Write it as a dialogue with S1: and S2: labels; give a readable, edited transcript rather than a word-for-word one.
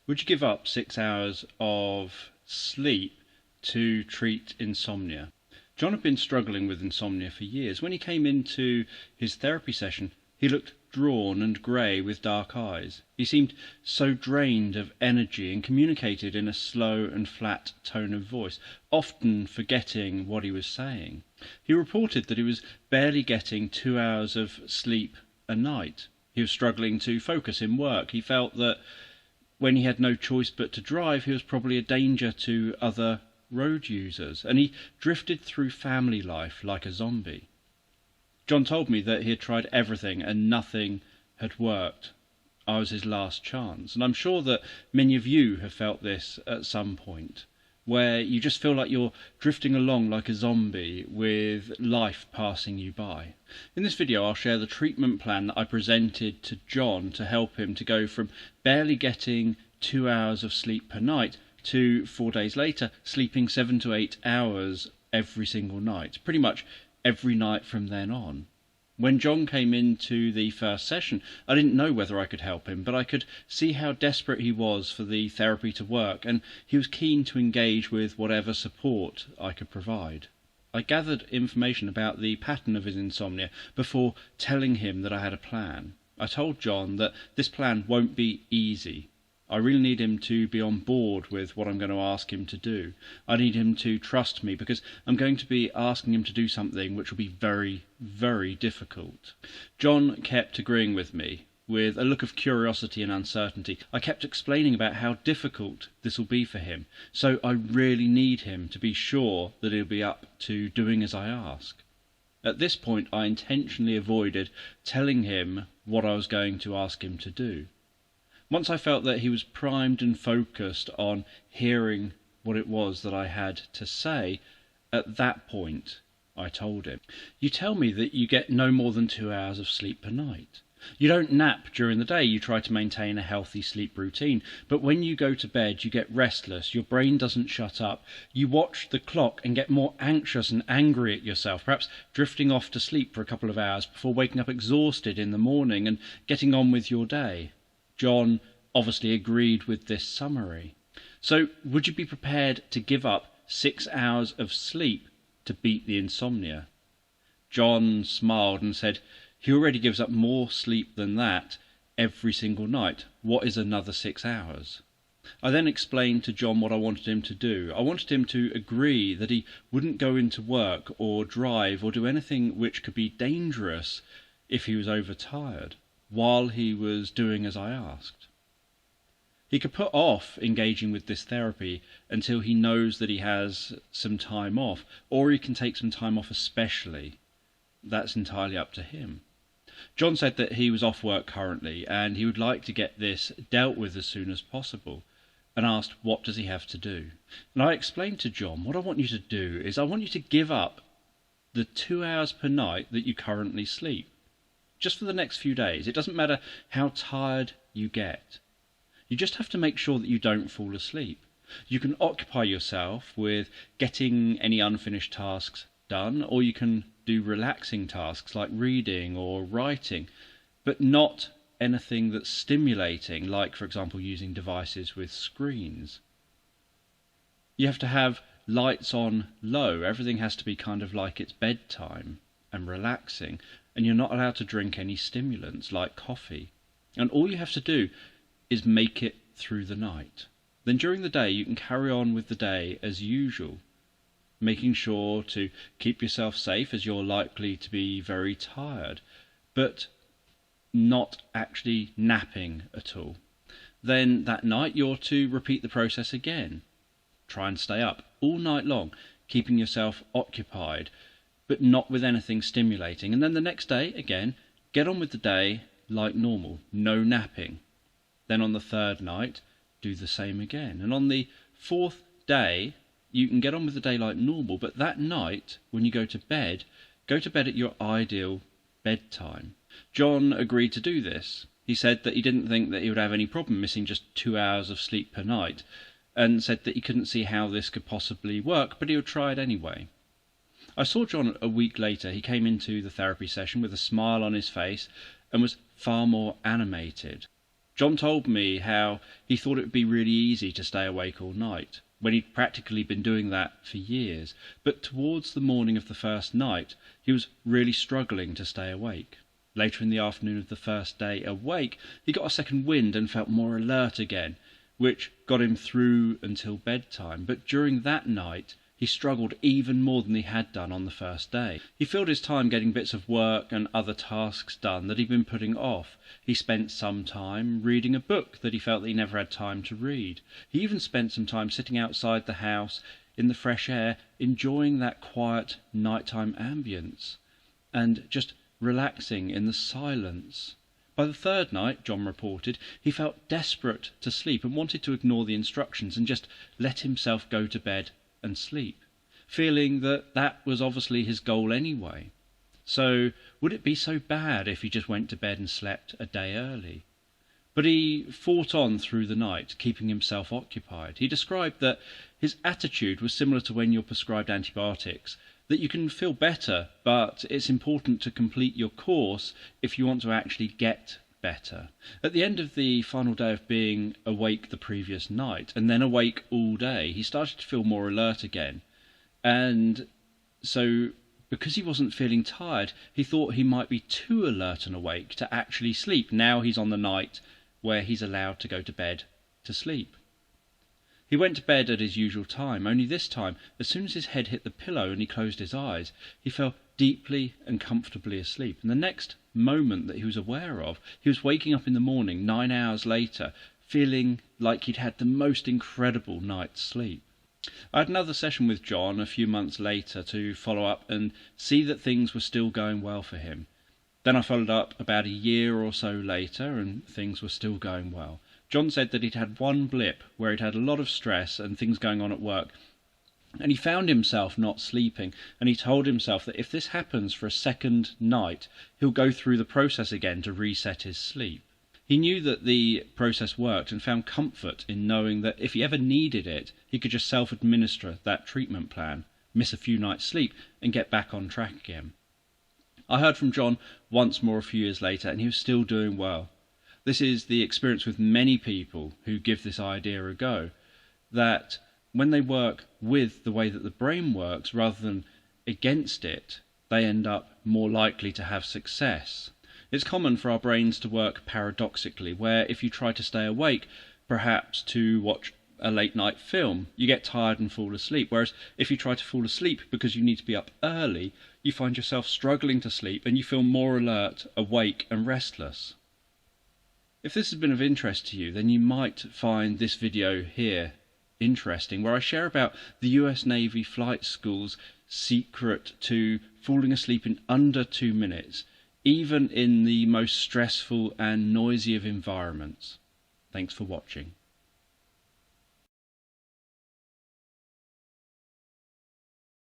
S1: Would you give up 6 hours of sleep to treat insomnia? John had been struggling with insomnia for years. When he came into his therapy session, he looked drawn and grey with dark eyes. He seemed so drained of energy and communicated in a slow and flat tone of voice, often forgetting what he was saying. He reported that he was barely getting 2 hours of sleep a night. He was struggling to focus in work. He felt that when he had no choice but to drive, he was probably a danger to other road users, and he drifted through family life like a zombie. John told me that he had tried everything and nothing had worked. I was his last chance, and I'm sure that many of you have felt this at some point, where you just feel like you're drifting along like a zombie with life passing you by. In this video I'll share the treatment plan that I presented to John to help him to go from barely getting 2 hours of sleep per night to 4 days later sleeping 7 to 8 hours every single night, pretty much every night from then on. When John came into the first session, I didn't know whether I could help him, but I could see how desperate he was for the therapy to work, and he was keen to engage with whatever support I could provide. I gathered information about the pattern of his insomnia before telling him that I had a plan. I told John that this plan won't be easy. I really need him to be on board with what I'm going to ask him to do. I need him to trust me because I'm going to be asking him to do something which will be very, very difficult. John kept agreeing with me, with a look of curiosity and uncertainty. I kept explaining about how difficult this will be for him, so I really need him to be sure that he'll be up to doing as I ask. At this point, I intentionally avoided telling him what I was going to ask him to do. Once I felt that he was primed and focused on hearing what it was that I had to say, at that point I told him. You tell me that you get no more than 2 hours of sleep per night. You don't nap during the day, you try to maintain a healthy sleep routine, but when you go to bed you get restless, your brain doesn't shut up, you watch the clock and get more anxious and angry at yourself, perhaps drifting off to sleep for a couple of hours before waking up exhausted in the morning and getting on with your day. John obviously agreed with this summary. So would you be prepared to give up 6 hours of sleep to beat the insomnia? John smiled and said, he already gives up more sleep than that every single night. What is another 6 hours? I then explained to John what I wanted him to do. I wanted him to agree that he wouldn't go into work or drive or do anything which could be dangerous if he was overtired, while he was doing as I asked. He could put off engaging with this therapy until he knows that he has some time off, or he can take some time off especially. That's entirely up to him. John said that he was off work currently and he would like to get this dealt with as soon as possible, and asked what does he have to do. And I explained to John, what I want you to do is I want you to give up the 2 hours per night that you currently sleep. Just for the next few days. It doesn't matter how tired you get. You just have to make sure that you don't fall asleep. You can occupy yourself with getting any unfinished tasks done, or you can do relaxing tasks like reading or writing, but not anything that's stimulating, like, for example, using devices with screens. You have to have lights on low. Everything has to be kind of like it's bedtime and relaxing. And you're not allowed to drink any stimulants like coffee. And all you have to do is make it through the night. Then during the day you can carry on with the day as usual, making sure to keep yourself safe as you're likely to be very tired, but not actually napping at all. Then that night you're to repeat the process again. Try and stay up all night long, keeping yourself occupied, but not with anything stimulating. And then the next day, again, get on with the day like normal, no napping. Then on the third night, do the same again. And on the fourth day, you can get on with the day like normal, but that night, when you go to bed at your ideal bedtime. John agreed to do this. He said that he didn't think that he would have any problem missing just 2 hours of sleep per night, and said that he couldn't see how this could possibly work, but he would try it anyway. I saw John a week later. He came into the therapy session with a smile on his face and was far more animated. John told me how he thought it would be really easy to stay awake all night, when he'd practically been doing that for years, but towards the morning of the first night, he was really struggling to stay awake. Later in the afternoon of the first day awake, he got a second wind and felt more alert again, which got him through until bedtime, but during that night, he struggled even more than he had done on the first day. He filled his time getting bits of work and other tasks done that he'd been putting off. He spent some time reading a book that he felt that he never had time to read. He even spent some time sitting outside the house in the fresh air, enjoying that quiet nighttime ambience and just relaxing in the silence. By the third night, John reported, he felt desperate to sleep and wanted to ignore the instructions and just let himself go to bed and sleep, feeling that that was obviously his goal anyway. So would it be so bad if he just went to bed and slept a day early? But he fought on through the night, keeping himself occupied. He described that his attitude was similar to when you're prescribed antibiotics, that you can feel better, but it's important to complete your course if you want to actually get better. At the end of the final day of being awake the previous night, and then awake all day, he started to feel more alert again. And so, because he wasn't feeling tired, he thought he might be too alert and awake to actually sleep. Now he's on the night where he's allowed to go to bed to sleep. He went to bed at his usual time, only this time, as soon as his head hit the pillow and he closed his eyes, he fell deeply and comfortably asleep. And the next moment that he was aware of, he was waking up in the morning 9 hours later, feeling like he'd had the most incredible night's sleep. I had another session with John a few months later to follow up and see that things were still going well for him. Then I followed up about a year or so later and things were still going well. John said that he'd had one blip where he'd had a lot of stress and things going on at work, and he found himself not sleeping, and he told himself that if this happens for a second night, he'll go through the process again to reset his sleep. He knew that the process worked and found comfort in knowing that if he ever needed it, he could just self-administer that treatment plan, miss a few nights' sleep, and get back on track again. I heard from John once more a few years later, and he was still doing well. This is the experience with many people who give this idea a go, that when they work with the way that the brain works rather than against it, they end up more likely to have success. It's common for our brains to work paradoxically, where if you try to stay awake, perhaps to watch a late night film, you get tired and fall asleep, whereas if you try to fall asleep because you need to be up early, you find yourself struggling to sleep and you feel more alert, awake and restless. If this has been of interest to you, then you might find this video here interesting, where I share about the US Navy Flight School's secret to falling asleep in under 2 minutes, even in the most stressful and noisy of environments. Thanks for watching.